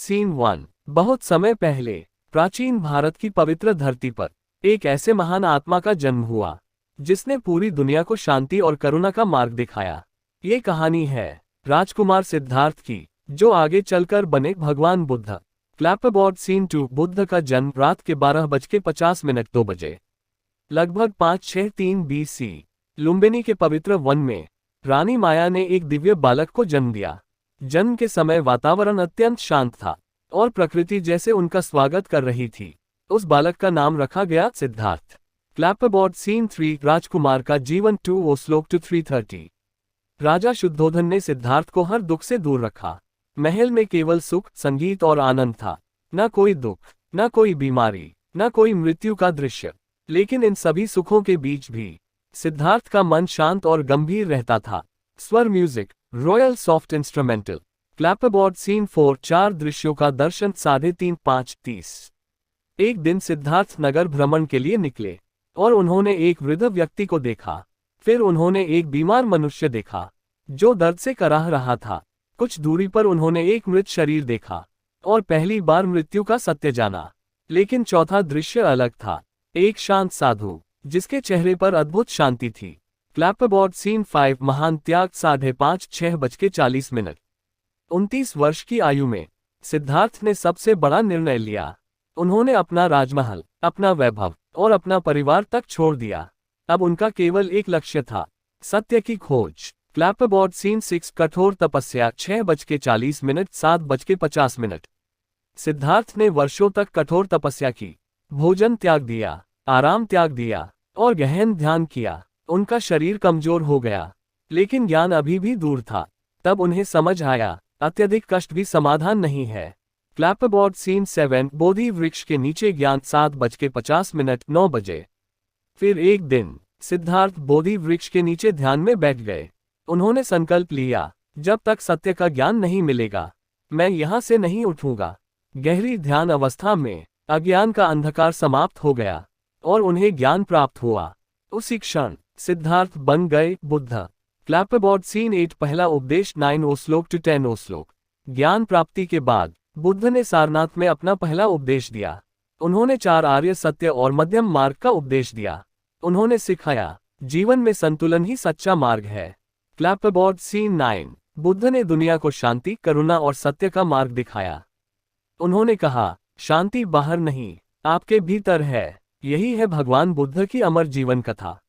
Scene 1। बहुत समय पहले प्राचीन भारत की पवित्र धरती पर एक ऐसे महान आत्मा का जन्म हुआ जिसने पूरी दुनिया को शांति और करुणा का मार्ग दिखाया। ये कहानी है राजकुमार सिद्धार्थ की, जो आगे चलकर बने भगवान बुद्ध। Clapboard scene 2। बुद्ध का जन्म रात के 12:50 2 बजे लगभग 563 BC लुम्बिनी के पवित्र वन में रानी माया ने एक दिव्य बालक को जन्म दिया। जन्म के समय वातावरण अत्यंत शांत था और प्रकृति जैसे उनका स्वागत कर रही थी। उस बालक का नाम रखा गया सिद्धार्थ। Clapboard scene 3। राजकुमार का जीवन 2 ओ श्लोक 330। राजा शुद्धोधन ने सिद्धार्थ को हर दुख से दूर रखा। महल में केवल सुख, संगीत और आनंद था। न कोई दुख, न कोई बीमारी, न कोई मृत्यु का दृश्य। लेकिन इन सभी सुखों के बीच भी सिद्धार्थ का मन शांत और गंभीर रहता था। स्वर music, royal soft instrumental. Clapboard scene 4। 4 दृश्यों का दर्शन 3:30 एक दिन सिद्धार्थ नगर भ्रमण के लिए निकले और उन्होंने एक वृद्ध व्यक्ति को देखा। फिर उन्होंने एक बीमार मनुष्य देखा जो दर्द से कराह रहा था। कुछ दूरी पर उन्होंने एक मृत शरीर देखा और पहली बार मृत्यु का सत्य जाना। लेकिन चौथा दृश्य अलग था। एक शांत साधु जिसके चेहरे पर अद्भुत शांति थी। Clapboard scene 5। महान त्याग 5:40 29 वर्ष की आयु में सिद्धार्थ ने सबसे बड़ा निर्णय लिया। उन्होंने अपना राजमहल, अपना वैभव और अपना परिवार तक छोड़ दिया। अब उनका केवल एक लक्ष्य था, सत्य की खोज। Clapboard scene 6। कठोर तपस्या 6:40 7:50 सिद्धार्थ ने वर्षों तक कठोर तपस्या की, भोजन त्याग दिया, आराम त्याग दिया और गहन ध्यान किया। उनका शरीर कमजोर हो गया, लेकिन ज्ञान अभी भी दूर था। तब उन्हें समझ आया, अत्यधिक कष्ट भी समाधान नहीं है। Clapboard scene 7। बोधि वृक्ष के नीचे ज्ञान 7:50 9 बजे। फिर एक दिन सिद्धार्थ बोधि वृक्ष के नीचे ध्यान में बैठ गए। उन्होंने संकल्प लिया, जब तक सत्य का ज्ञान नहीं मिलेगा मैं यहां से नहीं उठूंगा। गहरी ध्यान अवस्था में अज्ञान का अंधकार समाप्त हो गया और उन्हें ज्ञान प्राप्त हुआ। उसी क्षण सिद्धार्थ बन गए बुद्ध। Clapboard scene 8। पहला उपदेश 9 ओ श्लोक 10 ओ श्लोक। ज्ञान प्राप्ति के बाद बुद्ध ने सारनाथ में अपना पहला उपदेश दिया। उन्होंने 4 आर्य सत्य और मध्यम मार्ग का उपदेश दिया। उन्होंने सिखाया, जीवन में संतुलन ही सच्चा मार्ग है। Clapboard scene 9। बुद्ध ने दुनिया को शांति, करुणा और सत्य का मार्ग दिखाया। उन्होंने कहा, शांति बाहर नहीं, आपके भीतर है। यही है भगवान बुद्ध की अमर जीवन कथा।